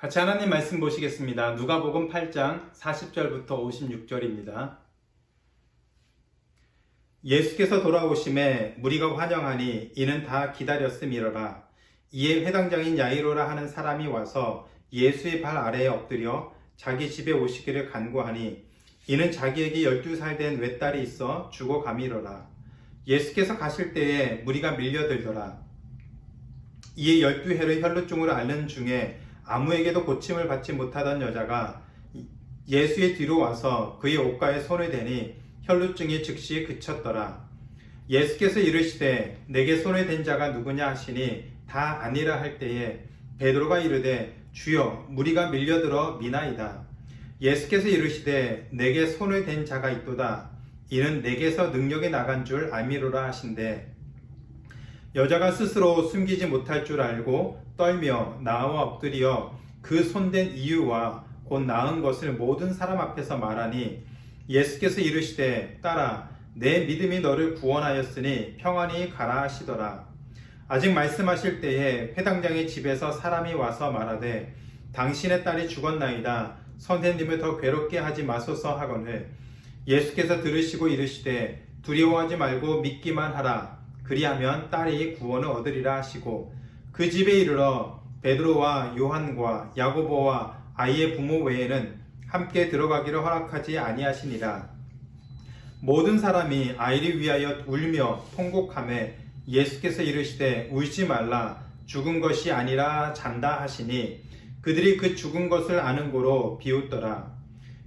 같이 하나님 말씀 보시겠습니다. 누가복음 8장 40절부터 56절입니다. 예수께서 돌아오심에 무리가 환영하니 이는 다 기다렸음이로라. 이에 회당장인 야이로라 하는 사람이 와서 예수의 발 아래에 엎드려 자기 집에 오시기를 간구하니 이는 자기에게 12살 된 외딸이 있어 죽어가미로라. 예수께서 가실 때에 무리가 밀려들더라. 이에 12해를 혈루증으로 앓는 중에 아무에게도 고침을 받지 못하던 여자가 예수의 뒤로 와서 그의 옷가에 손을 대니 혈루증이 즉시 그쳤더라. 예수께서 이르시되 내게 손을 댄 자가 누구냐 하시니 다 아니라 할 때에 베드로가 이르되 주여 무리가 밀려들어 미나이다. 예수께서 이르시되 내게 손을 댄 자가 있도다. 이는 내게서 능력이 나간 줄 알미로라 하신대. 여자가 스스로 숨기지 못할 줄 알고 떨며 나와 엎드려 그 손댄 이유와 곧 나은 것을 모든 사람 앞에서 말하니 예수께서 이르시되 딸아 내 믿음이 너를 구원하였으니 평안히 가라 하시더라. 아직 말씀하실 때에 회당장의 집에서 사람이 와서 말하되 당신의 딸이 죽었나이다. 선생님을 더 괴롭게 하지 마소서 하거늘 예수께서 들으시고 이르시되 두려워하지 말고 믿기만 하라. 그리하면 딸이 구원을 얻으리라 하시고 그 집에 이르러 베드로와 요한과 야고보와 아이의 부모 외에는 함께 들어가기를 허락하지 아니하시니라. 모든 사람이 아이를 위하여 울며 통곡하매 예수께서 이르시되 울지 말라. 죽은 것이 아니라 잔다 하시니 그들이 그 죽은 것을 아는 고로 비웃더라.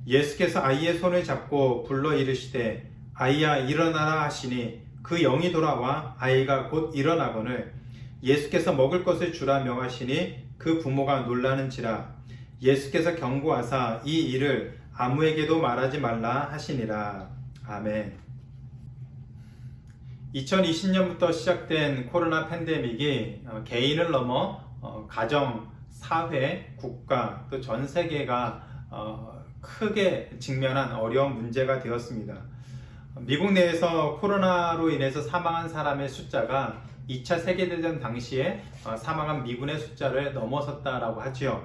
예수께서 아이의 손을 잡고 불러 이르시되 아이야 일어나라 하시니 그 영이 돌아와 아이가 곧 일어나거늘 예수께서 먹을 것을 주라 명하시니 그 부모가 놀라는지라. 예수께서 경고하사 이 일을 아무에게도 말하지 말라 하시니라. 아멘. 2020년부터 시작된 코로나 팬데믹이 개인을 넘어 가정, 사회, 국가 또 전 세계가 크게 직면한 어려운 문제가 되었습니다. 미국 내에서 코로나로 인해서 사망한 사람의 숫자가 2차 세계대전 당시에 사망한 미군의 숫자를 넘어섰다라고 하죠.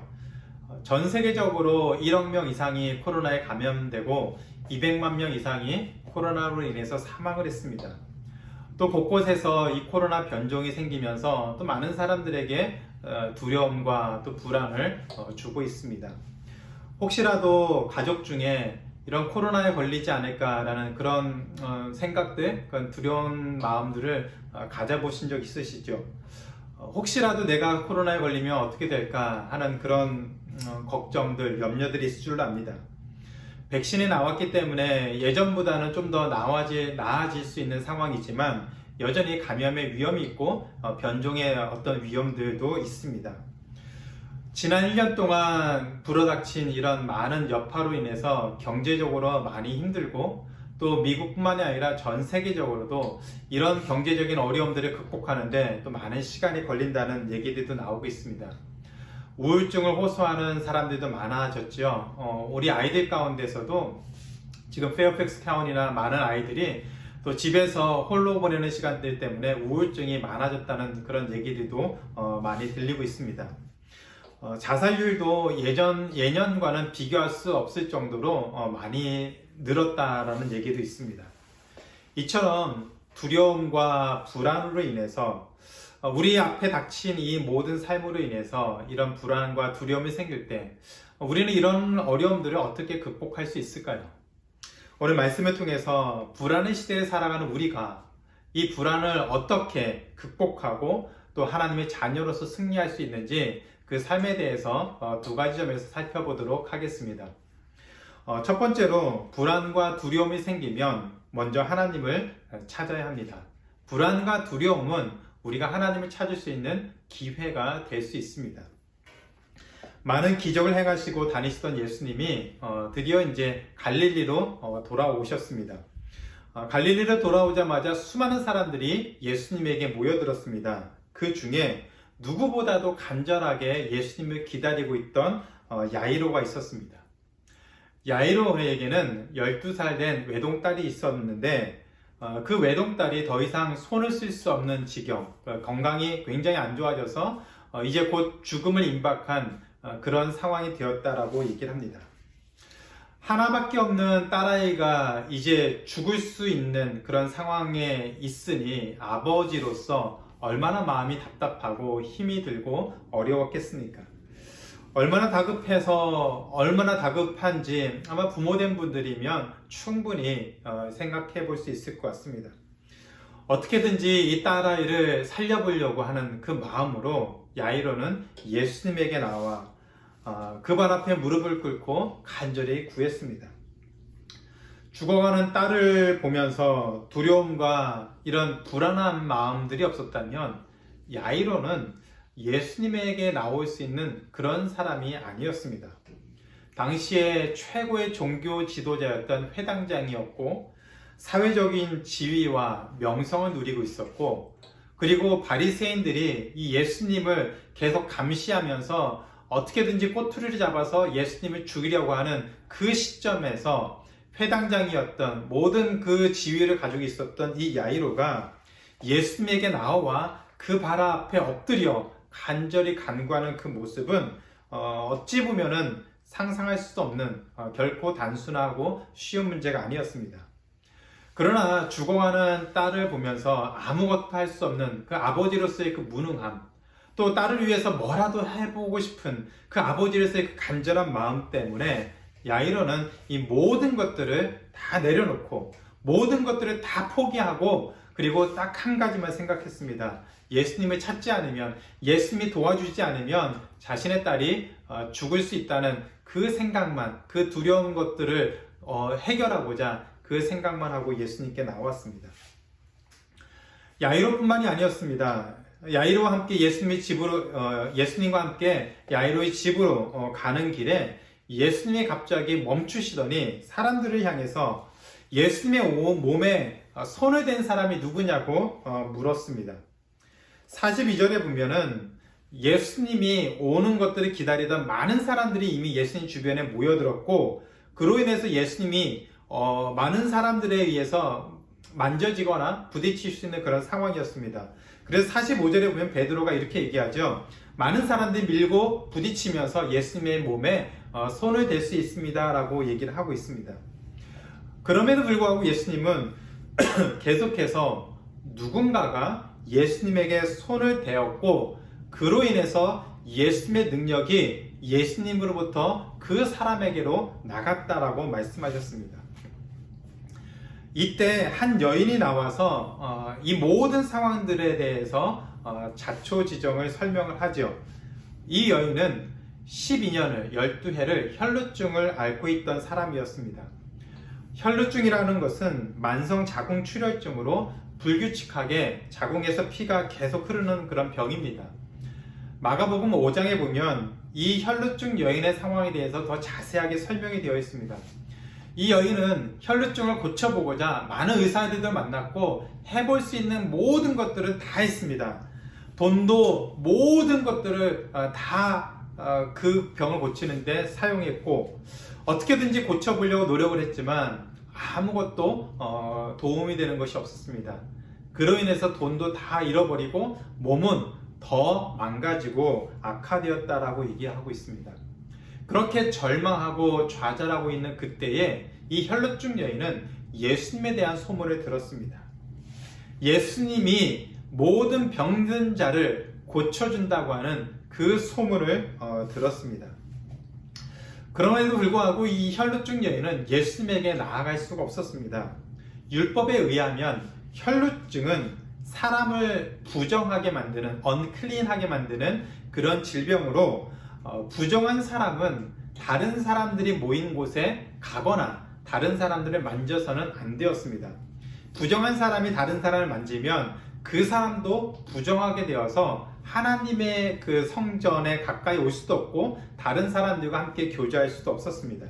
전 세계적으로 1억 명 이상이 코로나에 감염되고 200만 명 이상이 코로나로 인해서 사망을 했습니다. 또 곳곳에서 이 코로나 변종이 생기면서 또 많은 사람들에게 두려움과 또 불안을 주고 있습니다. 혹시라도 가족 중에 이런 코로나에 걸리지 않을까라는 그런 생각들, 그런 두려운 마음들을 가져보신 적 있으시죠? 혹시라도 내가 코로나에 걸리면 어떻게 될까 하는 그런 걱정들, 염려들이 있을 줄 압니다. 백신이 나왔기 때문에 예전보다는 좀 더 나아질 수 있는 상황이지만 여전히 감염의 위험이 있고 변종의 어떤 위험들도 있습니다. 지난 1년 동안 불어닥친 이런 많은 여파로 인해서 경제적으로 많이 힘들고 또 미국뿐만이 아니라 전 세계적으로도 이런 경제적인 어려움들을 극복하는데 또 많은 시간이 걸린다는 얘기들도 나오고 있습니다. 우울증을 호소하는 사람들도 많아졌죠. 우리 아이들 가운데서도 지금 페어팩스 카운티나 많은 아이들이 또 집에서 홀로 보내는 시간들 때문에 우울증이 많아졌다는 그런 얘기들도 많이 들리고 있습니다. 자살률도 예년과는 비교할 수 없을 정도로 많이 늘었다라는 얘기도 있습니다. 이처럼 두려움과 불안으로 인해서 우리 앞에 닥친 이 모든 삶으로 인해서 이런 불안과 두려움이 생길 때 우리는 이런 어려움들을 어떻게 극복할 수 있을까요? 오늘 말씀을 통해서 불안의 시대에 살아가는 우리가 이 불안을 어떻게 극복하고 또 하나님의 자녀로서 승리할 수 있는지 그 삶에 대해서 두 가지 점에서 살펴보도록 하겠습니다. 첫 번째로 불안과 두려움이 생기면 먼저 하나님을 찾아야 합니다. 불안과 두려움은 우리가 하나님을 찾을 수 있는 기회가 될 수 있습니다. 많은 기적을 행하시고 다니시던 예수님이 드디어 이제 갈릴리로 돌아오셨습니다. 갈릴리로 돌아오자마자 수많은 사람들이 예수님에게 모여들었습니다. 그 중에 누구보다도 간절하게 예수님을 기다리고 있던 야이로가 있었습니다. 야이로에게는 12살 된 외동딸이 있었는데 그 외동딸이 더 이상 손을 쓸 수 없는 지경, 건강이 굉장히 안 좋아져서 이제 곧 죽음을 임박한 그런 상황이 되었다라고 얘기를 합니다. 하나밖에 없는 딸아이가 이제 죽을 수 있는 그런 상황에 있으니 아버지로서 얼마나 마음이 답답하고 힘이 들고 어려웠겠습니까? 얼마나 다급해서 얼마나 다급한지 아마 부모된 분들이면 충분히 생각해 볼 수 있을 것 같습니다. 어떻게든지 이 딸아이를 살려보려고 하는 그 마음으로 야이로는 예수님에게 나와 그 발 앞에 무릎을 꿇고 간절히 구했습니다. 죽어가는 딸을 보면서 두려움과 이런 불안한 마음들이 없었다면 야이로는 예수님에게 나올 수 있는 그런 사람이 아니었습니다. 당시에 최고의 종교 지도자였던 회당장이었고 사회적인 지위와 명성을 누리고 있었고, 그리고 바리새인들이 이 예수님을 계속 감시하면서 어떻게든지 꼬투리를 잡아서 예수님을 죽이려고 하는 그 시점에서 회당장이었던 모든 그 지위를 가지고 있었던 이 야이로가 예수님에게 나와 그 발 앞에 엎드려 간절히 간구하는 그 모습은 어찌 보면은 상상할 수 없는 결코 단순하고 쉬운 문제가 아니었습니다. 그러나 죽어가는 딸을 보면서 아무것도 할 수 없는 그 아버지로서의 그 무능함, 또 딸을 위해서 뭐라도 해보고 싶은 그 아버지로서의 그 간절한 마음 때문에 야이로는 이 모든 것들을 다 내려놓고 모든 것들을 다 포기하고 그리고 딱 한 가지만 생각했습니다. 예수님을 찾지 않으면, 예수님이 도와주지 않으면 자신의 딸이 죽을 수 있다는 그 생각만, 그 두려운 것들을 해결하고자 그 생각만 하고 예수님께 나왔습니다. 야이로뿐만이 아니었습니다. 야이로와 함께 예수님과 함께 야이로의 집으로 가는 길에 예수님이 갑자기 멈추시더니 사람들을 향해서 예수님의 몸에 손을 댄 사람이 누구냐고 물었습니다. 42절에 보면은 예수님이 오는 것들을 기다리던 많은 사람들이 이미 예수님 주변에 모여들었고, 그로 인해서 예수님이 많은 사람들에 의해서 만져지거나 부딪힐 수 있는 그런 상황이었습니다. 그래서 45절에 보면 베드로가 이렇게 얘기하죠. 많은 사람들이 밀고 부딪히면서 예수님의 몸에 손을 댈 수 있습니다 라고 얘기를 하고 있습니다. 그럼에도 불구하고 예수님은 계속해서 누군가가 예수님에게 손을 대었고, 그로 인해서 예수님의 능력이 예수님으로부터 그 사람에게로 나갔다라고 말씀하셨습니다. 이때 한 여인이 나와서 이 모든 상황들에 대해서 자초지종을 설명을 하죠. 이 여인은 12년을 12해를 혈루증을 앓고 있던 사람이었습니다. 혈루증이라는 것은 만성 자궁 출혈증으로 불규칙하게 자궁에서 피가 계속 흐르는 그런 병입니다. 마가복음 5장에 보면 이 혈루증 여인의 상황에 대해서 더 자세하게 설명이 되어 있습니다. 이 여인은 혈루증을 고쳐보고자 많은 의사들도 만났고 해볼 수 있는 모든 것들을 다 했습니다. 돈도 모든 것들을 다 그 병을 고치는데 사용했고, 어떻게든지 고쳐보려고 노력을 했지만 아무것도 도움이 되는 것이 없었습니다. 그로 인해서 돈도 다 잃어버리고 몸은 더 망가지고 악화되었다라고 얘기하고 있습니다. 그렇게 절망하고 좌절하고 있는 그때에 이 혈루증 여인은 예수님에 대한 소문을 들었습니다. 예수님이 모든 병든 자를 고쳐준다고 하는 그 소문을 들었습니다. 그럼에도 불구하고 이 혈루증 여인은 예수님에게 나아갈 수가 없었습니다. 율법에 의하면 혈루증은 사람을 부정하게 만드는, 언클린하게 만드는 그런 질병으로 부정한 사람은 다른 사람들이 모인 곳에 가거나 다른 사람들을 만져서는 안 되었습니다. 부정한 사람이 다른 사람을 만지면 그 사람도 부정하게 되어서 하나님의 그 성전에 가까이 올 수도 없고 다른 사람들과 함께 교제할 수도 없었습니다.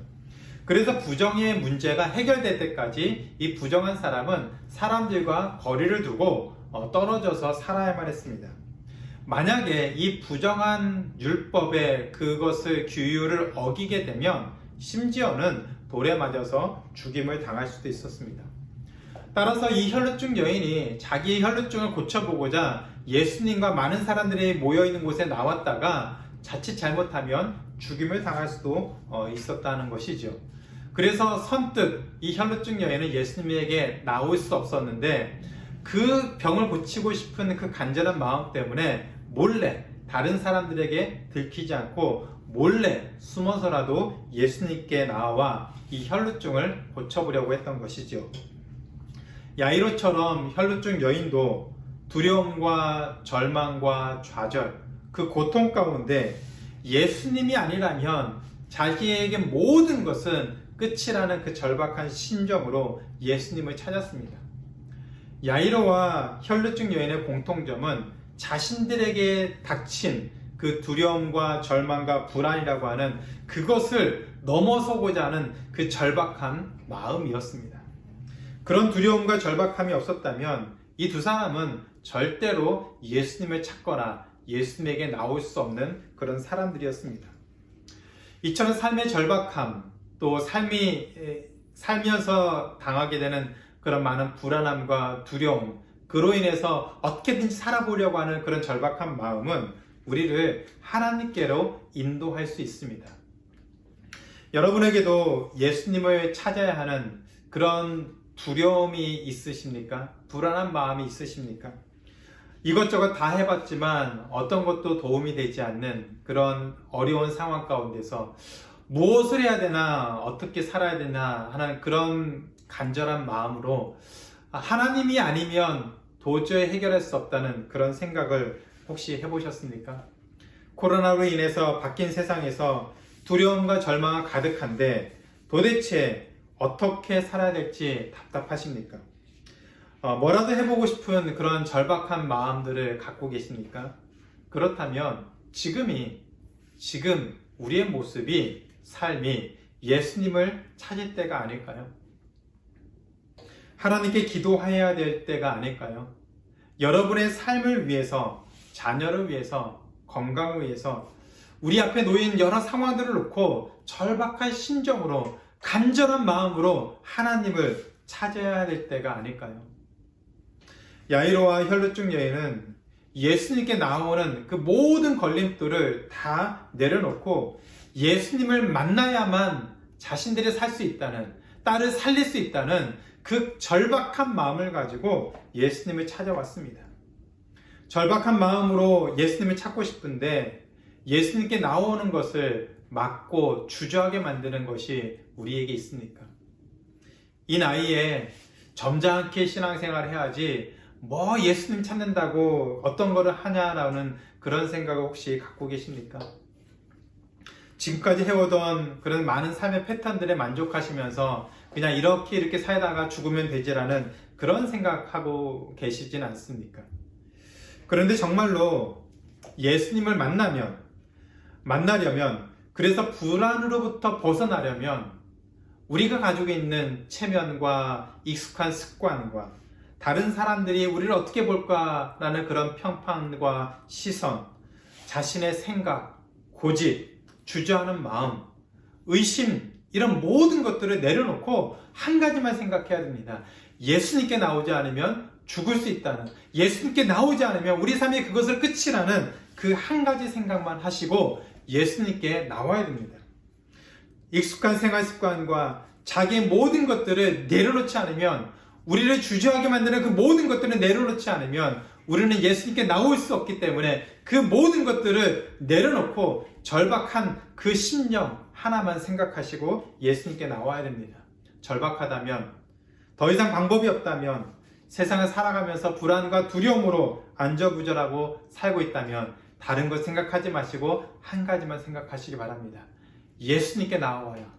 그래서 부정의 문제가 해결될 때까지 이 부정한 사람은 사람들과 거리를 두고 떨어져서 살아야만 했습니다. 만약에 이 부정한 율법의 그것을 규율을 어기게 되면 심지어는 돌에 맞아서 죽임을 당할 수도 있었습니다. 따라서 이 혈루증 여인이 자기의 혈루증을 고쳐보고자 예수님과 많은 사람들이 모여있는 곳에 나왔다가 자칫 잘못하면 죽임을 당할 수도 있었다는 것이죠. 그래서 선뜻 이 혈루증 여인은 예수님에게 나올 수 없었는데 그 병을 고치고 싶은 그 간절한 마음 때문에 몰래 다른 사람들에게 들키지 않고 몰래 숨어서라도 예수님께 나와 이 혈루증을 고쳐보려고 했던 것이죠. 야이로처럼 혈루증 여인도 두려움과 절망과 좌절, 그 고통 가운데 예수님이 아니라면 자기에게 모든 것은 끝이라는 그 절박한 심정으로 예수님을 찾았습니다. 야이로와 혈루증 여인의 공통점은 자신들에게 닥친 그 두려움과 절망과 불안이라고 하는 그것을 넘어서고자 하는 그 절박한 마음이었습니다. 그런 두려움과 절박함이 없었다면 이 두 사람은 절대로 예수님을 찾거나 예수님에게 나올 수 없는 그런 사람들이었습니다. 이처럼 삶의 절박함, 또 살면서 당하게 되는 그런 많은 불안함과 두려움, 그로 인해서 어떻게든지 살아보려고 하는 그런 절박한 마음은 우리를 하나님께로 인도할 수 있습니다. 여러분에게도 예수님을 찾아야 하는 그런 두려움이 있으십니까? 불안한 마음이 있으십니까? 이것저것 다 해봤지만 어떤 것도 도움이 되지 않는 그런 어려운 상황 가운데서 무엇을 해야 되나, 어떻게 살아야 되나 하는 그런 간절한 마음으로 하나님이 아니면 도저히 해결할 수 없다는 그런 생각을 혹시 해보셨습니까? 코로나로 인해서 바뀐 세상에서 두려움과 절망이 가득한데 도대체 어떻게 살아야 될지 답답하십니까? 뭐라도 해보고 싶은 그런 절박한 마음들을 갖고 계십니까? 그렇다면 지금 우리의 모습이, 삶이 예수님을 찾을 때가 아닐까요? 하나님께 기도해야 될 때가 아닐까요? 여러분의 삶을 위해서, 자녀를 위해서, 건강을 위해서 우리 앞에 놓인 여러 상황들을 놓고 절박한 심정으로, 간절한 마음으로 하나님을 찾아야 될 때가 아닐까요? 야이로와 혈루증 여인은 예수님께 나오는 그 모든 걸림돌을 다 내려놓고 예수님을 만나야만 자신들이 살 수 있다는, 딸을 살릴 수 있다는 그 절박한 마음을 가지고 예수님을 찾아왔습니다. 절박한 마음으로 예수님을 찾고 싶은데 예수님께 나오는 것을 막고 주저하게 만드는 것이 우리에게 있습니까? 이 나이에 점잖게 신앙생활을 해야지 뭐 예수님 찾는다고 어떤 거를 하냐라는 그런 생각을 혹시 갖고 계십니까? 지금까지 해오던 그런 많은 삶의 패턴들에 만족하시면서 그냥 이렇게 살다가 죽으면 되지라는 그런 생각하고 계시진 않습니까? 그런데 정말로 예수님을 만나려면, 그래서 불안으로부터 벗어나려면 우리가 가지고 있는 체면과 익숙한 습관과 다른 사람들이 우리를 어떻게 볼까라는 그런 평판과 시선, 자신의 생각, 고집, 주저하는 마음, 의심, 이런 모든 것들을 내려놓고 한 가지만 생각해야 됩니다. 예수님께 나오지 않으면 죽을 수 있다는, 예수님께 나오지 않으면 우리 삶이 그것을 끝이라는 그 한 가지 생각만 하시고 예수님께 나와야 됩니다. 익숙한 생활 습관과 자기의 모든 것들을 내려놓지 않으면, 우리를 주저하게 만드는 그 모든 것들을 내려놓지 않으면 우리는 예수님께 나올 수 없기 때문에 그 모든 것들을 내려놓고 절박한 그 심령 하나만 생각하시고 예수님께 나와야 됩니다. 절박하다면, 더 이상 방법이 없다면, 세상을 살아가면서 불안과 두려움으로 안절부절하고 살고 있다면 다른 것 생각하지 마시고 한 가지만 생각하시기 바랍니다. 예수님께 나와야,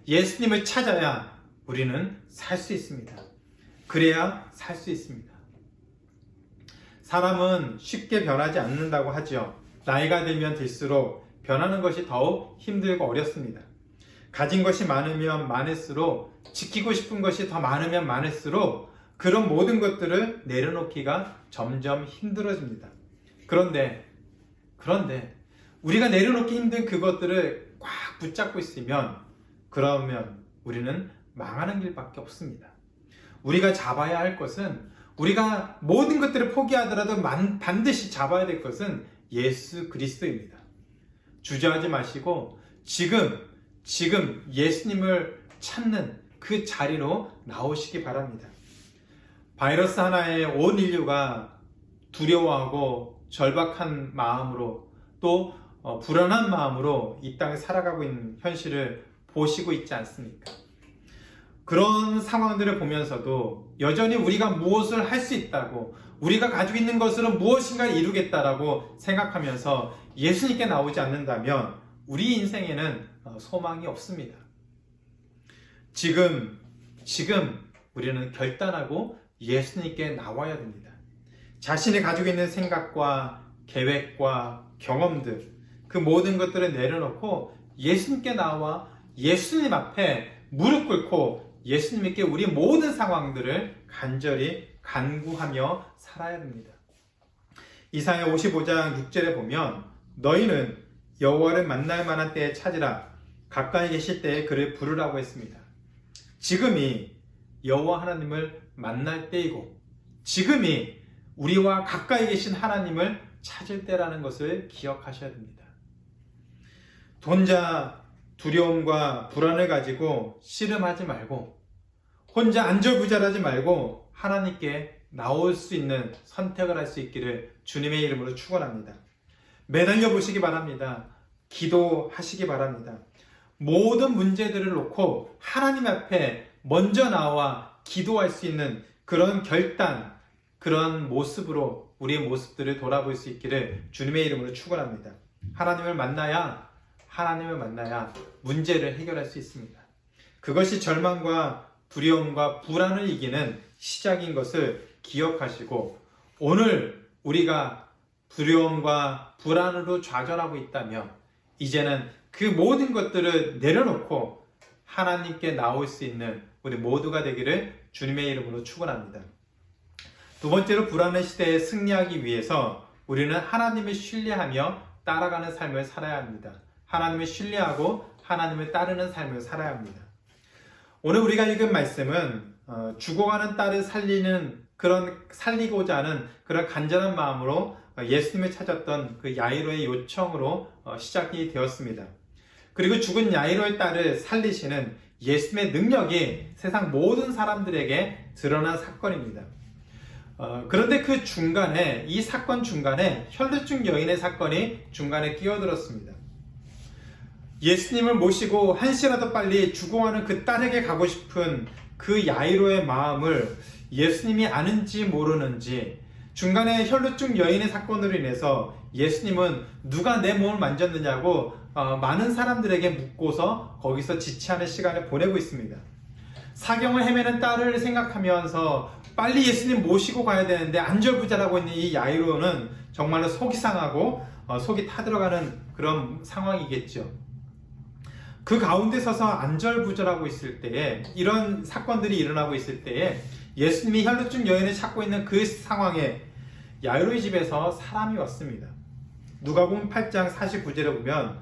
예수님을 찾아야 우리는 살 수 있습니다. 그래야 살 수 있습니다. 사람은 쉽게 변하지 않는다고 하죠. 나이가 들면 들수록 변하는 것이 더욱 힘들고 어렵습니다. 가진 것이 많으면 많을수록, 지키고 싶은 것이 더 많으면 많을수록 그런 모든 것들을 내려놓기가 점점 힘들어집니다. 그런데 우리가 내려놓기 힘든 그것들을 꽉 붙잡고 있으면 그러면 우리는 망하는 길밖에 없습니다. 우리가 잡아야 할 것은, 우리가 모든 것들을 포기하더라도 반드시 잡아야 될 것은 예수 그리스도입니다. 주저하지 마시고 지금 예수님을 찾는 그 자리로 나오시기 바랍니다. 바이러스 하나에 온 인류가 두려워하고 절박한 마음으로 또 불안한 마음으로 이 땅에 살아가고 있는 현실을 보시고 있지 않습니까? 그런 상황들을 보면서도 여전히 우리가 무엇을 할 수 있다고, 우리가 가지고 있는 것으로 무엇인가 이루겠다라고 생각하면서 예수님께 나오지 않는다면 우리 인생에는 소망이 없습니다. 지금 우리는 결단하고 예수님께 나와야 됩니다. 자신이 가지고 있는 생각과 계획과 경험들, 그 모든 것들을 내려놓고 예수님께 나와 예수님 앞에 무릎 꿇고 예수님께 우리 모든 상황들을 간절히 간구하며 살아야 됩니다. 이사야 55장 6절에 보면 너희는 여호와를 만날 만한 때에 찾으라, 가까이 계실 때에 그를 부르라고 했습니다. 지금이 여호와 하나님을 만날 때이고 지금이 우리와 가까이 계신 하나님을 찾을 때라는 것을 기억하셔야 됩니다. 혼자 두려움과 불안을 가지고 씨름하지 말고 혼자 안절부절하지 말고 하나님께 나올 수 있는 선택을 할 수 있기를 주님의 이름으로 축원합니다. 매달려 보시기 바랍니다. 기도하시기 바랍니다. 모든 문제들을 놓고 하나님 앞에 먼저 나와 기도할 수 있는 그런 결단, 그런 모습으로 우리의 모습들을 돌아볼 수 있기를 주님의 이름으로 축원합니다. 하나님을 만나야 문제를 해결할 수 있습니다. 그것이 절망과 두려움과 불안을 이기는 시작인 것을 기억하시고, 오늘 우리가 두려움과 불안으로 좌절하고 있다면 이제는 그 모든 것들을 내려놓고 하나님께 나올 수 있는 우리 모두가 되기를 주님의 이름으로 축원합니다. 두 번째로, 불안의 시대에 승리하기 위해서 우리는 하나님을 신뢰하며 따라가는 삶을 살아야 합니다. 하나님을 신뢰하고 하나님을 따르는 삶을 살아야 합니다. 오늘 우리가 읽은 말씀은 죽어가는 딸을 살리고자 하는 그런 간절한 마음으로 예수님을 찾았던 그 야이로의 요청으로 시작이 되었습니다. 그리고 죽은 야이로의 딸을 살리시는 예수님의 능력이 세상 모든 사람들에게 드러난 사건입니다. 그런데 그 중간에, 이 사건 중간에 혈루증 여인의 사건이 중간에 끼어들었습니다. 예수님을 모시고 한시라도 빨리 죽어가는 그 딸에게 가고 싶은 그 야이로의 마음을 예수님이 아는지 모르는지, 중간에 혈루증 여인의 사건으로 인해서 예수님은 누가 내 몸을 만졌느냐고 많은 사람들에게 묻고서 거기서 지체하는 시간을 보내고 있습니다. 사경을 헤매는 딸을 생각하면서 빨리 예수님 모시고 가야 되는데 안절부절하고 있는 이 야이로는 정말로 속이 상하고 속이 타들어가는 그런 상황이겠죠. 그 가운데 서서 안절부절하고 있을 때에, 이런 사건들이 일어나고 있을 때에 예수님이 혈루증 여인을 찾고 있는 그 상황에 야이로의 집에서 사람이 왔습니다. 누가복음 8장 49절에 보면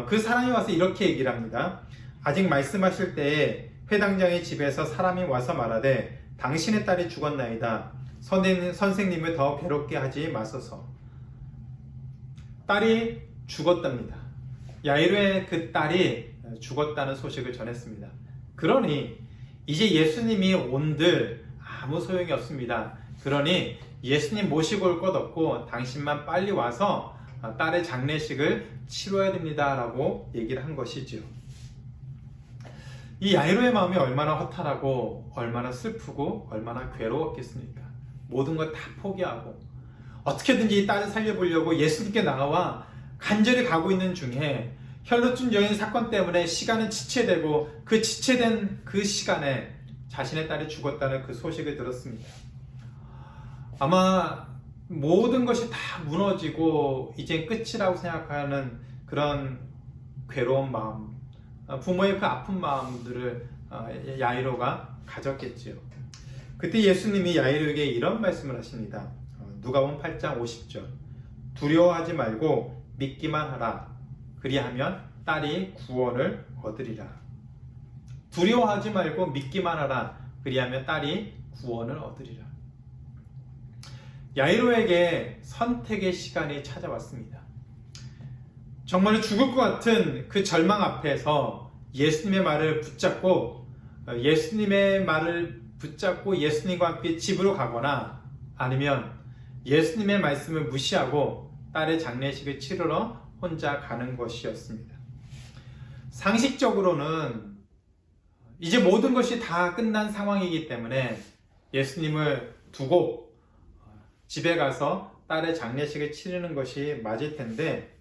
그 사람이 와서 이렇게 얘기를 합니다. 아직 말씀하실 때에 회당장의 집에서 사람이 와서 말하되 당신의 딸이 죽었나이다. 선생님을 더 괴롭게 하지 마소서. 딸이 죽었답니다. 야이로의 그 딸이 죽었다는 소식을 전했습니다. 그러니 이제 예수님이 온들 아무 소용이 없습니다. 그러니 예수님 모시고 올 것 없고 당신만 빨리 와서 딸의 장례식을 치러야 됩니다 라고 얘기를 한 것이죠. 이 야이로의 마음이 얼마나 허탈하고 얼마나 슬프고 얼마나 괴로웠겠습니까? 모든 걸 다 포기하고 어떻게든지 이 딸을 살려보려고 예수님께 나와 간절히 가고 있는 중에 혈루증 여인 사건 때문에 시간은 지체되고, 그 지체된 그 시간에 자신의 딸이 죽었다는 그 소식을 들었습니다. 아마 모든 것이 다 무너지고 이젠 끝이라고 생각하는 그런 괴로운 마음, 부모의 그 아픈 마음들을 야이로가 가졌겠지요. 그때 예수님이 야이로에게 이런 말씀을 하십니다. 누가복음 8장 50절. 두려워하지 말고 믿기만 하라. 그리하면 딸이 구원을 얻으리라. 두려워하지 말고 믿기만 하라. 그리하면 딸이 구원을 얻으리라. 야이로에게 선택의 시간이 찾아왔습니다. 정말로 죽을 것 같은 그 절망 앞에서 예수님의 말을 붙잡고 예수님과 함께 집으로 가거나 아니면 예수님의 말씀을 무시하고 딸의 장례식을 치르러 혼자 가는 것이었습니다. 상식적으로는 이제 모든 것이 다 끝난 상황이기 때문에 예수님을 두고 집에 가서 딸의 장례식을 치르는 것이 맞을 텐데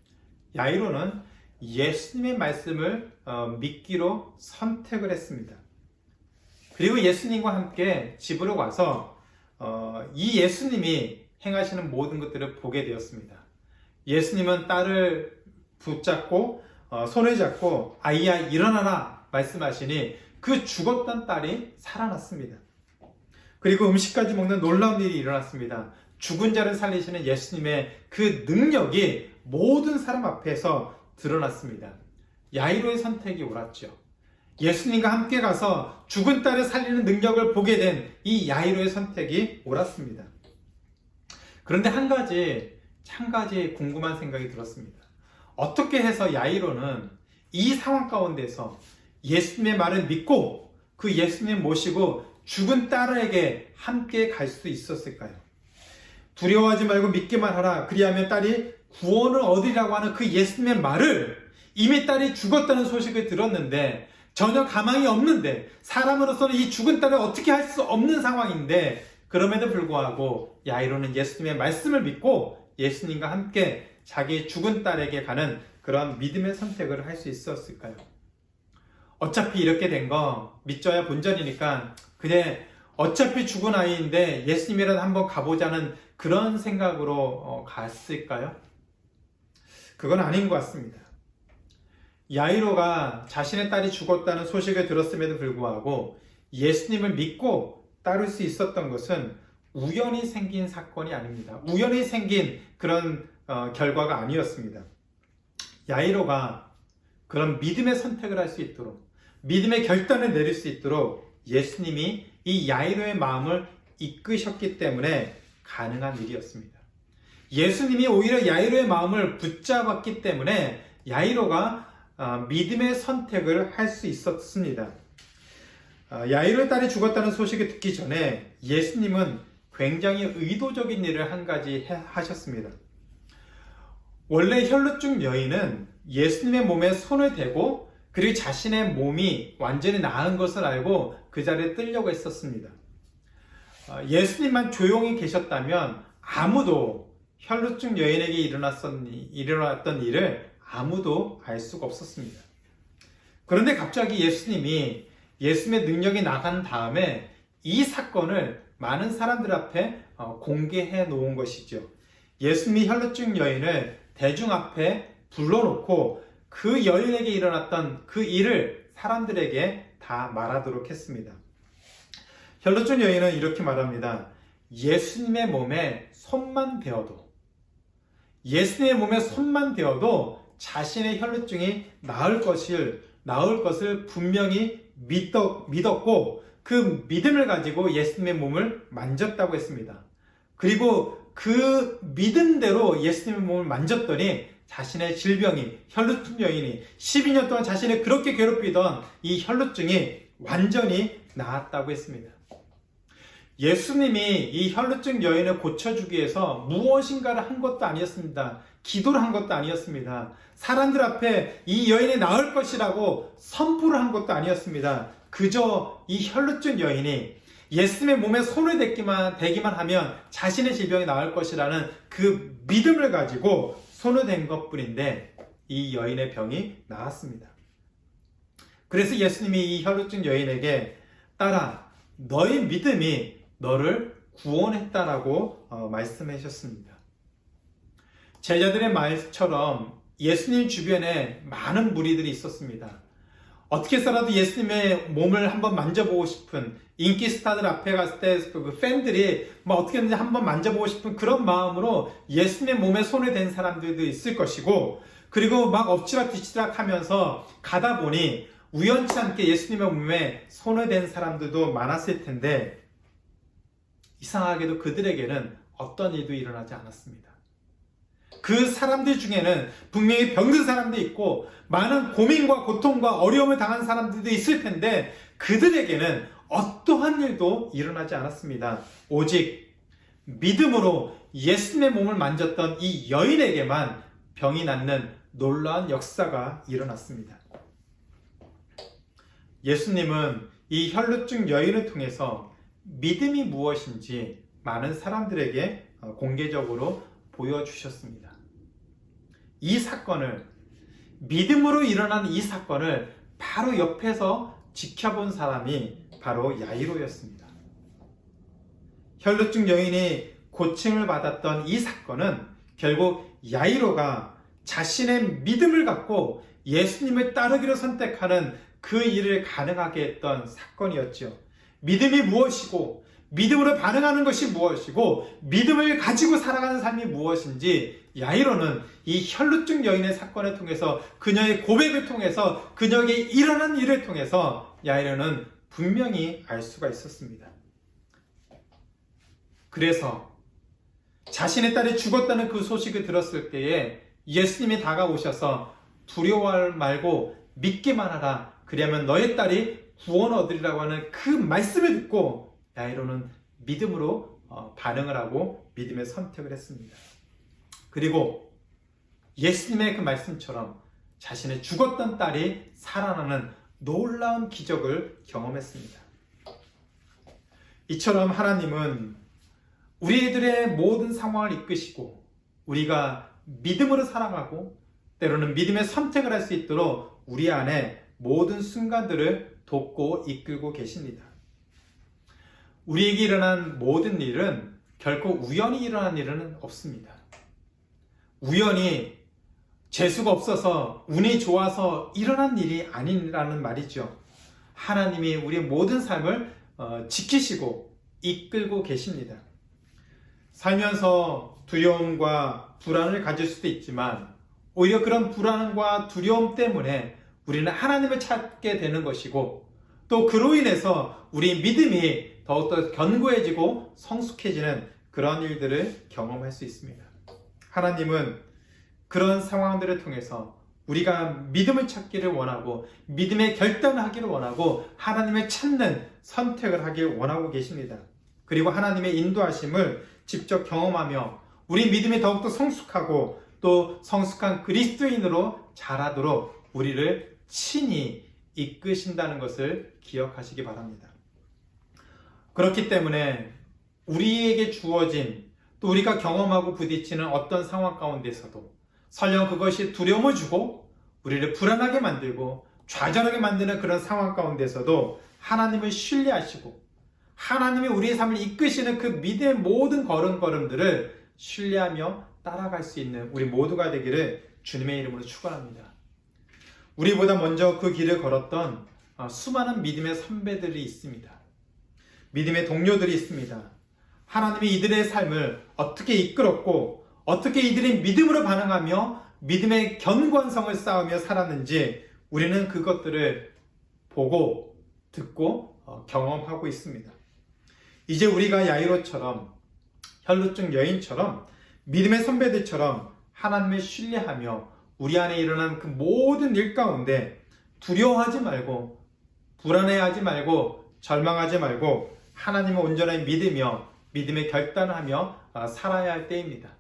야이로는 예수님의 말씀을 믿기로 선택을 했습니다. 그리고 예수님과 함께 집으로 가서 이 예수님이 행하시는 모든 것들을 보게 되었습니다. 예수님은 딸을 붙잡고 손을 잡고 아이야 일어나라 말씀하시니 그 죽었던 딸이 살아났습니다. 그리고 음식까지 먹는 놀라운 일이 일어났습니다. 죽은 자를 살리시는 예수님의 그 능력이 모든 사람 앞에서 드러났습니다. 야이로의 선택이 옳았죠. 예수님과 함께 가서 죽은 딸을 살리는 능력을 보게 된 이 야이로의 선택이 옳았습니다. 그런데 한 가지 궁금한 생각이 들었습니다. 어떻게 해서 야이로는 이 상황 가운데서 예수님의 말을 믿고 그 예수님 모시고 죽은 딸에게 함께 갈 수 있었을까요? 두려워하지 말고 믿기만 하라. 그리하면 딸이 구원을 얻으리라고 하는 그 예수님의 말을 이미 딸이 죽었다는 소식을 들었는데 전혀 가망이 없는데 사람으로서는 이 죽은 딸을 어떻게 할 수 없는 상황인데 그럼에도 불구하고 야이로는 예수님의 말씀을 믿고 예수님과 함께 자기 죽은 딸에게 가는 그런 믿음의 선택을 할 수 있었을까요? 어차피 이렇게 된 거 믿져야 본전이니까 그냥 어차피 죽은 아이인데 예수님이라도 한번 가보자는 그런 생각으로 갔을까요? 그건 아닌 것 같습니다. 야이로가 자신의 딸이 죽었다는 소식을 들었음에도 불구하고 예수님을 믿고 따를 수 있었던 것은 우연히 생긴 사건이 아닙니다. 우연히 생긴 그런 결과가 아니었습니다. 야이로가 그런 믿음의 선택을 할 수 있도록 믿음의 결단을 내릴 수 있도록 예수님이 이 야이로의 마음을 이끄셨기 때문에 가능한 일이었습니다. 예수님이 오히려 야이로의 마음을 붙잡았기 때문에 야이로가 믿음의 선택을 할 수 있었습니다. 야이로의 딸이 죽었다는 소식을 듣기 전에 예수님은 굉장히 의도적인 일을 한 가지 하셨습니다. 원래 혈루증 여인은 예수님의 몸에 손을 대고 그리고 자신의 몸이 완전히 나은 것을 알고 그 자리에 뜨려고 했었습니다. 예수님만 조용히 계셨다면 아무도 혈루증 여인에게 일어났던 일을 아무도 알 수가 없었습니다. 그런데 갑자기 예수님이 예수님의 능력이 나간 다음에 이 사건을 많은 사람들 앞에 공개해 놓은 것이죠. 예수님이 혈루증 여인을 대중 앞에 불러놓고 그 여인에게 일어났던 그 일을 사람들에게 다 말하도록 했습니다. 혈루증 여인은 이렇게 말합니다. 예수님의 몸에 손만 대어도 자신의 혈루증이 나을 것을 분명히 믿었고 그 믿음을 가지고 예수님의 몸을 만졌다고 했습니다. 그리고 그 믿음대로 예수님의 몸을 만졌더니 자신의 질병이 혈루증 여인이 12년 동안 자신을 그렇게 괴롭히던 이 혈루증이 완전히 나았다고 했습니다. 예수님이 이 혈루증 여인을 고쳐주기 위해서 무엇인가를 한 것도 아니었습니다. 기도를 한 것도 아니었습니다. 사람들 앞에 이 여인이 나을 것이라고 선포를 한 것도 아니었습니다. 그저 이 혈루증 여인이 예수님의 몸에 손을 대기만 하면 자신의 질병이 나을 것이라는 그 믿음을 가지고 손을 댄 것뿐인데 이 여인의 병이 나았습니다. 그래서 예수님이 이 혈루증 여인에게 딸아, 너의 믿음이 너를 구원했다라고 말씀하셨습니다. 제자들의 말처럼 예수님 주변에 많은 무리들이 있었습니다. 어떻게 해서라도 예수님의 몸을 한번 만져보고 싶은 인기 스타들 앞에 갔을 때 그 팬들이 어떻게든지 한번 만져보고 싶은 그런 마음으로 예수님의 몸에 손을 댄 사람들도 있을 것이고 그리고 막 엎치락 뒤치락 하면서 가다 보니 우연치 않게 예수님의 몸에 손을 댄 사람들도 많았을 텐데 이상하게도 그들에게는 어떤 일도 일어나지 않았습니다. 그 사람들 중에는 분명히 병든 사람도 있고 많은 고민과 고통과 어려움을 당한 사람들도 있을 텐데 그들에게는 어떠한 일도 일어나지 않았습니다. 오직 믿음으로 예수님의 몸을 만졌던 이 여인에게만 병이 낫는 놀라운 역사가 일어났습니다. 예수님은 이 혈루증 여인을 통해서 믿음이 무엇인지 많은 사람들에게 공개적으로 보여주셨습니다. 이 사건을, 믿음으로 일어난 이 사건을 바로 옆에서 지켜본 사람이 바로 야이로였습니다. 혈루증 여인이 고침을 받았던 이 사건은 결국 야이로가 자신의 믿음을 갖고 예수님을 따르기로 선택하는 그 일을 가능하게 했던 사건이었죠. 믿음이 무엇이고 믿음으로 반응하는 것이 무엇이고 믿음을 가지고 살아가는 삶이 무엇인지 야이로는 이 혈루증 여인의 사건을 통해서 그녀의 고백을 통해서 그녀에게 일어난 일을 통해서 야이로는 분명히 알 수가 있었습니다. 그래서 자신의 딸이 죽었다는 그 소식을 들었을 때에 예수님이 다가오셔서 두려워 말고 믿기만 하라. 그리하면 너의 딸이 구원 얻으리라고 하는 그 말씀을 듣고 야이로는 믿음으로 반응을 하고 믿음의 선택을 했습니다. 그리고 예수님의 그 말씀처럼 자신의 죽었던 딸이 살아나는 놀라운 기적을 경험했습니다. 이처럼 하나님은 우리들의 모든 상황을 이끄시고 우리가 믿음으로 살아가고 때로는 믿음의 선택을 할 수 있도록 우리 안에 모든 순간들을 돕고 이끌고 계십니다. 우리에게 일어난 모든 일은 결코 우연히 일어난 일은 없습니다. 우연히 재수가 없어서 운이 좋아서 일어난 일이 아니라는 말이죠. 하나님이 우리의 모든 삶을 지키시고 이끌고 계십니다. 살면서 두려움과 불안을 가질 수도 있지만 오히려 그런 불안과 두려움 때문에 우리는 하나님을 찾게 되는 것이고 또 그로 인해서 우리 믿음이 더욱더 견고해지고 성숙해지는 그런 일들을 경험할 수 있습니다. 하나님은 그런 상황들을 통해서 우리가 믿음을 찾기를 원하고 믿음의 결단을 하기를 원하고 하나님을 찾는 선택을 하길 원하고 계십니다. 그리고 하나님의 인도하심을 직접 경험하며 우리 믿음이 더욱더 성숙하고 또 성숙한 그리스도인으로 자라도록 우리를 친히 이끄신다는 것을 기억하시기 바랍니다. 그렇기 때문에 우리에게 주어진 또 우리가 경험하고 부딪히는 어떤 상황 가운데서도 설령 그것이 두려움을 주고 우리를 불안하게 만들고 좌절하게 만드는 그런 상황 가운데서도 하나님을 신뢰하시고 하나님이 우리의 삶을 이끄시는 그 믿음의 모든 걸음걸음들을 신뢰하며 따라갈 수 있는 우리 모두가 되기를 주님의 이름으로 축원합니다. 우리보다 먼저 그 길을 걸었던 수많은 믿음의 선배들이 있습니다. 믿음의 동료들이 있습니다. 하나님이 이들의 삶을 어떻게 이끌었고 어떻게 이들이 믿음으로 반응하며 믿음의 견고한 성을 쌓으며 살았는지 우리는 그것들을 보고 듣고 경험하고 있습니다. 이제 우리가 야이로처럼 혈루증 여인처럼 믿음의 선배들처럼 하나님을 신뢰하며 우리 안에 일어난 그 모든 일 가운데 두려워하지 말고 불안해하지 말고 절망하지 말고 하나님을 온전히 믿으며 믿음의 결단을 하며 살아야 할 때입니다.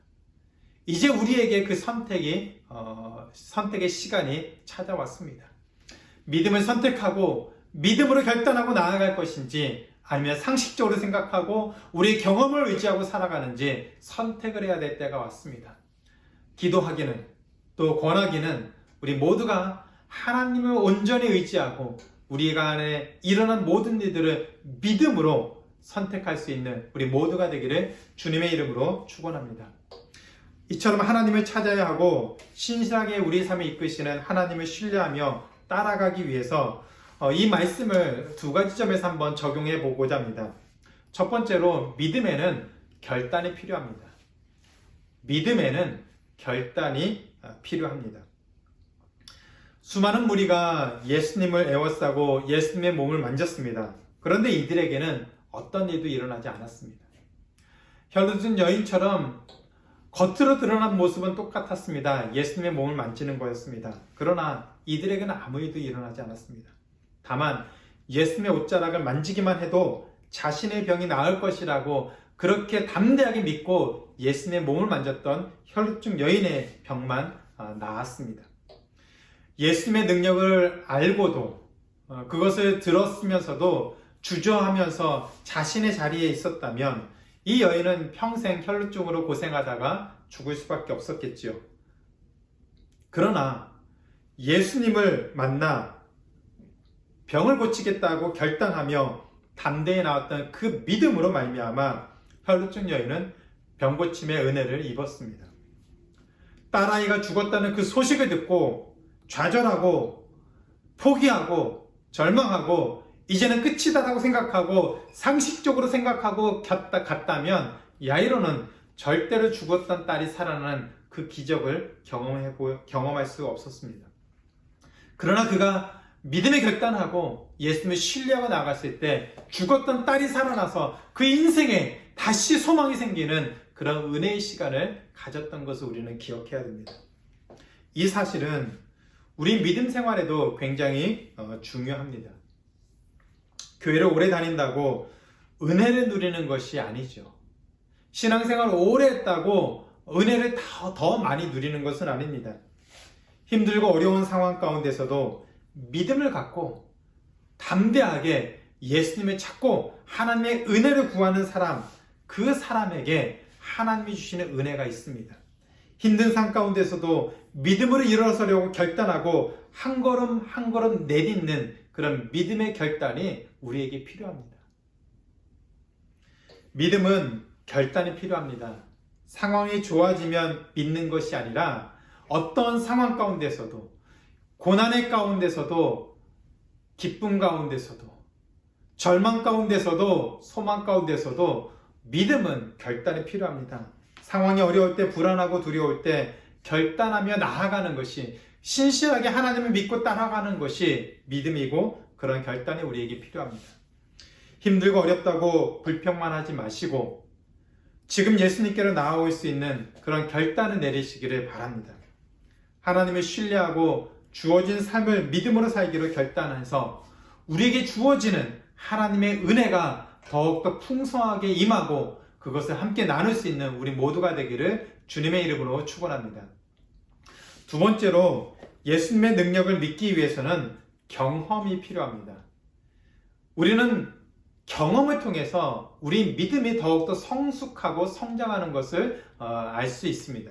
이제 우리에게 그 선택의 시간이 찾아왔습니다. 믿음을 선택하고 믿음으로 결단하고 나아갈 것인지 아니면 상식적으로 생각하고 우리의 경험을 의지하고 살아가는지 선택을 해야 될 때가 왔습니다. 기도하기는 또 권하기는 우리 모두가 하나님을 온전히 의지하고 우리가 안에 일어난 모든 일들을 믿음으로 선택할 수 있는 우리 모두가 되기를 주님의 이름으로 축원합니다. 이처럼 하나님을 찾아야 하고 신실하게 우리 삶을 이끄시는 하나님을 신뢰하며 따라가기 위해서 이 말씀을 두 가지 점에서 한번 적용해 보고자 합니다. 첫 번째로 믿음에는 결단이 필요합니다. 믿음에는 결단이 필요합니다. 수많은 무리가 예수님을 에워싸고 예수님의 몸을 만졌습니다. 그런데 이들에게는 어떤 일도 일어나지 않았습니다. 혈루증 여인처럼 겉으로 드러난 모습은 똑같았습니다. 예수님의 몸을 만지는 거였습니다. 그러나 이들에게는 아무 일도 일어나지 않았습니다. 다만 예수님의 옷자락을 만지기만 해도 자신의 병이 나을 것이라고 그렇게 담대하게 믿고 예수님의 몸을 만졌던 혈루증 여인의 병만 나았습니다. 예수님의 능력을 알고도 그것을 들었으면서도 주저하면서 자신의 자리에 있었다면 이 여인은 평생 혈루증으로 고생하다가 죽을 수밖에 없었겠지요. 그러나 예수님을 만나 병을 고치겠다고 결단하며 담대히 나왔던 그 믿음으로 말미암아 혈루증 여인은 병 고침의 은혜를 입었습니다. 딸아이가 죽었다는 그 소식을 듣고 좌절하고 포기하고 절망하고 이제는 끝이다라고 생각하고 상식적으로 생각하고 갔다면 야이로는 절대로 죽었던 딸이 살아나는 그 기적을 경험할 수 없었습니다. 그러나 그가 믿음의 결단하고 예수님을 신뢰하고 나갔을 때 죽었던 딸이 살아나서 그 인생에 다시 소망이 생기는 그런 은혜의 시간을 가졌던 것을 우리는 기억해야 됩니다. 이 사실은 우리 믿음 생활에도 굉장히 중요합니다. 교회를 오래 다닌다고 은혜를 누리는 것이 아니죠. 신앙생활을 오래 했다고 은혜를 더 많이 누리는 것은 아닙니다. 힘들고 어려운 상황 가운데서도 믿음을 갖고 담대하게 예수님을 찾고 하나님의 은혜를 구하는 사람, 그 사람에게 하나님이 주시는 은혜가 있습니다. 힘든 삶 가운데서도 믿음으로 일어서려고 결단하고 한 걸음 한 걸음 내딛는 그런 믿음의 결단이 우리에게 필요합니다. 믿음은 결단이 필요합니다. 상황이 좋아지면 믿는 것이 아니라 어떤 상황 가운데서도 고난의 가운데서도 기쁨 가운데서도 절망 가운데서도 소망 가운데서도 믿음은 결단이 필요합니다. 상황이 어려울 때 불안하고 두려울 때 결단하며 나아가는 것이 신실하게 하나님을 믿고 따라가는 것이 믿음이고 그런 결단이 우리에게 필요합니다. 힘들고 어렵다고 불평만 하지 마시고 지금 예수님께로 나아올 수 있는 그런 결단을 내리시기를 바랍니다. 하나님을 신뢰하고 주어진 삶을 믿음으로 살기로 결단해서 우리에게 주어지는 하나님의 은혜가 더욱더 풍성하게 임하고 그것을 함께 나눌 수 있는 우리 모두가 되기를 주님의 이름으로 축원합니다. 두 번째로 예수님의 능력을 믿기 위해서는 경험이 필요합니다. 우리는 경험을 통해서 우리 믿음이 더욱더 성숙하고 성장하는 것을 알 수 있습니다.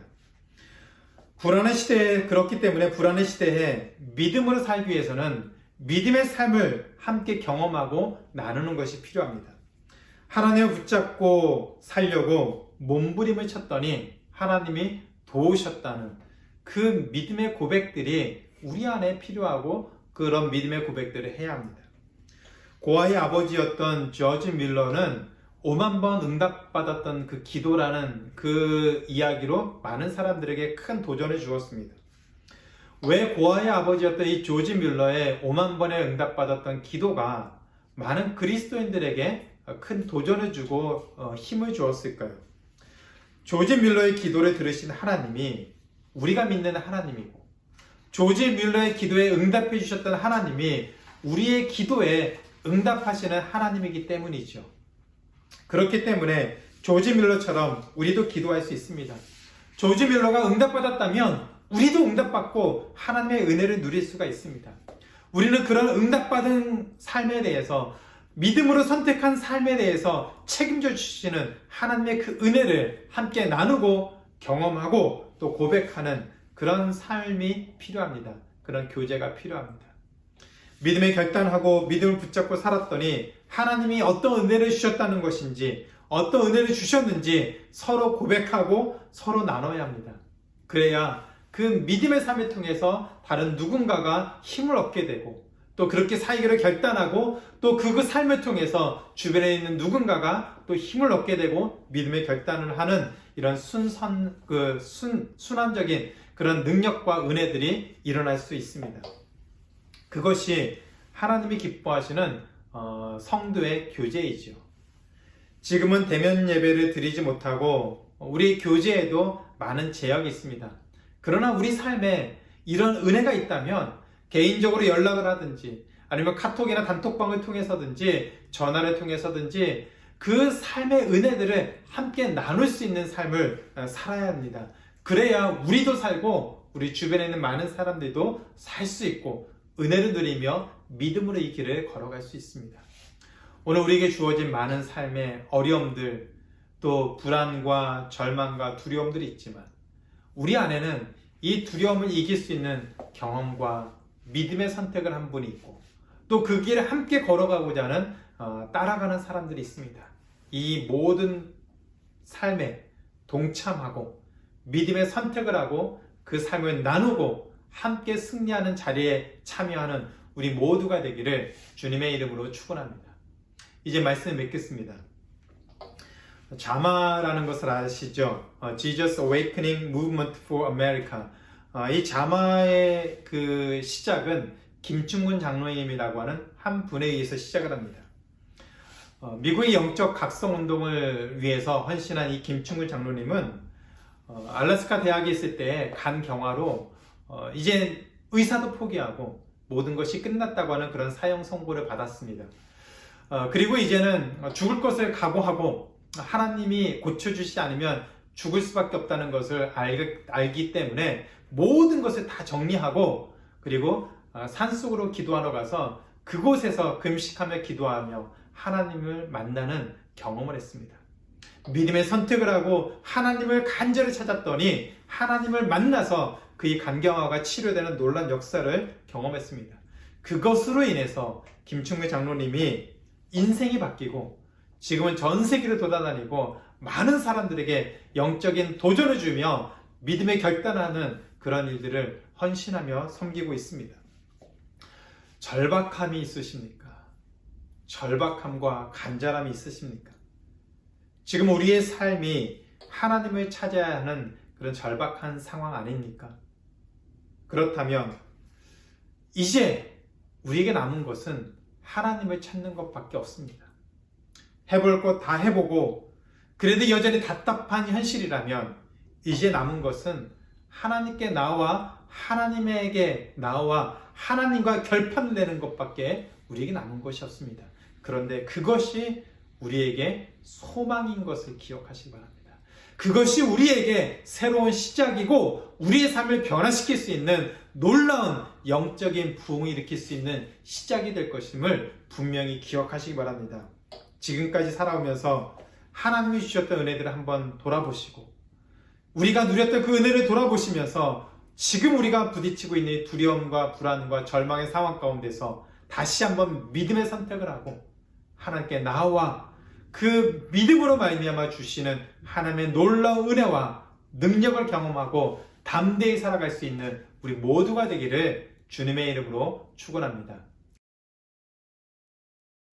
불안한 시대에 그렇기 때문에 불안의 시대에 믿음으로 살기 위해서는 믿음의 삶을 함께 경험하고 나누는 것이 필요합니다. 하나님을 붙잡고 살려고 몸부림을 쳤더니 하나님이 도우셨다는 그 믿음의 고백들이 우리 안에 필요하고 그런 믿음의 고백들을 해야 합니다. 고아의 아버지였던 조지 밀러는 5만 번 응답받았던 그 기도라는 그 이야기로 많은 사람들에게 큰 도전을 주었습니다. 왜 고아의 아버지였던 이 조지 밀러의 5만 번의 응답받았던 기도가 많은 그리스도인들에게 큰 도전을 주고 힘을 주었을까요? 조지 밀러의 기도를 들으신 하나님이 우리가 믿는 하나님이고 조지 밀러의 기도에 응답해 주셨던 하나님이 우리의 기도에 응답하시는 하나님이기 때문이죠. 그렇기 때문에 조지 밀러처럼 우리도 기도할 수 있습니다. 조지 밀러가 응답받았다면 우리도 응답받고 하나님의 은혜를 누릴 수가 있습니다. 우리는 그런 응답받은 삶에 대해서 믿음으로 선택한 삶에 대해서 책임져 주시는 하나님의 그 은혜를 함께 나누고 경험하고 또 고백하는 그런 삶이 필요합니다. 그런 교제가 필요합니다. 믿음에 결단하고 믿음을 붙잡고 살았더니 하나님이 어떤 은혜를 주셨다는 것인지 어떤 은혜를 주셨는지 서로 고백하고 서로 나눠야 합니다. 그래야 그 믿음의 삶을 통해서 다른 누군가가 힘을 얻게 되고 또 그렇게 살기를 결단하고 또 그 삶을 통해서 주변에 있는 누군가가 또 힘을 얻게 되고 믿음의 결단을 하는 이런 순환적인 그런 능력과 은혜들이 일어날 수 있습니다. 그것이 하나님이 기뻐하시는 성도의 교제이죠. 지금은 대면 예배를 드리지 못하고 우리 교제에도 많은 제약이 있습니다. 그러나 우리 삶에 이런 은혜가 있다면 개인적으로 연락을 하든지 아니면 카톡이나 단톡방을 통해서든지 전화를 통해서든지 그 삶의 은혜들을 함께 나눌 수 있는 삶을 살아야 합니다. 그래야 우리도 살고 우리 주변에 있는 많은 사람들도 살 수 있고 은혜를 누리며 믿음으로 이 길을 걸어갈 수 있습니다. 오늘 우리에게 주어진 많은 삶의 어려움들, 또 불안과 절망과 두려움들이 있지만 우리 안에는 이 두려움을 이길 수 있는 경험과 믿음의 선택을 한 분이 있고 또 그 길을 함께 걸어가고자 하는 따라가는 사람들이 있습니다. 이 모든 삶에 동참하고 믿음의 선택을 하고 그 삶을 나누고 함께 승리하는 자리에 참여하는 우리 모두가 되기를 주님의 이름으로 축원합니다. 이제 말씀을 맺겠습니다. 자마라는 것을 아시죠? Jesus Awakening Movement for America. 이 자마의 그 시작은 김충근 장로님이라고 하는 한 분에 의해서 시작을 합니다. 미국의 영적 각성 운동을 위해서 헌신한 이 김충근 장로님은 알래스카 대학에 있을 때 간 경화로 이제 의사도 포기하고 모든 것이 끝났다고 하는 그런 사형 선고를 받았습니다. 그리고 이제는 죽을 것을 각오하고 하나님이 고쳐주시지 않으면 죽을 수밖에 없다는 것을 알기 때문에 모든 것을 다 정리하고 그리고 산속으로 기도하러 가서 그곳에서 금식하며 기도하며 하나님을 만나는 경험을 했습니다. 믿음의 선택을 하고 하나님을 간절히 찾았더니 하나님을 만나서 그의 간경화가 치료되는 놀라운 역사를 경험했습니다. 그것으로 인해서 김충근 장로님이 인생이 바뀌고 지금은 전 세계를 돌아다니고 많은 사람들에게 영적인 도전을 주며 믿음의 결단하는 그런 일들을 헌신하며 섬기고 있습니다. 절박함이 있으십니까? 절박함과 간절함이 있으십니까? 지금 우리의 삶이 하나님을 찾아야 하는 그런 절박한 상황 아닙니까? 그렇다면 이제 우리에게 남은 것은 하나님을 찾는 것밖에 없습니다. 해볼 것 다 해보고 그래도 여전히 답답한 현실이라면 이제 남은 것은 하나님께 나와 하나님에게 나와 하나님과 결판을 내는 것밖에 우리에게 남은 것이 없습니다. 그런데 그것이 우리에게 소망인 것을 기억하시기 바랍니다. 그것이 우리에게 새로운 시작이고 우리의 삶을 변화시킬 수 있는 놀라운 영적인 부흥을 일으킬 수 있는 시작이 될 것임을 분명히 기억하시기 바랍니다. 지금까지 살아오면서 하나님이 주셨던 은혜들을 한번 돌아보시고 우리가 누렸던 그 은혜를 돌아보시면서 지금 우리가 부딪히고 있는 두려움과 불안과 절망의 상황 가운데서 다시 한번 믿음의 선택을 하고 하나님께 나와 그 믿음으로 말미암아 주시는 하나님의 놀라운 은혜와 능력을 경험하고 담대히 살아갈 수 있는 우리 모두가 되기를 주님의 이름으로 축원합니다.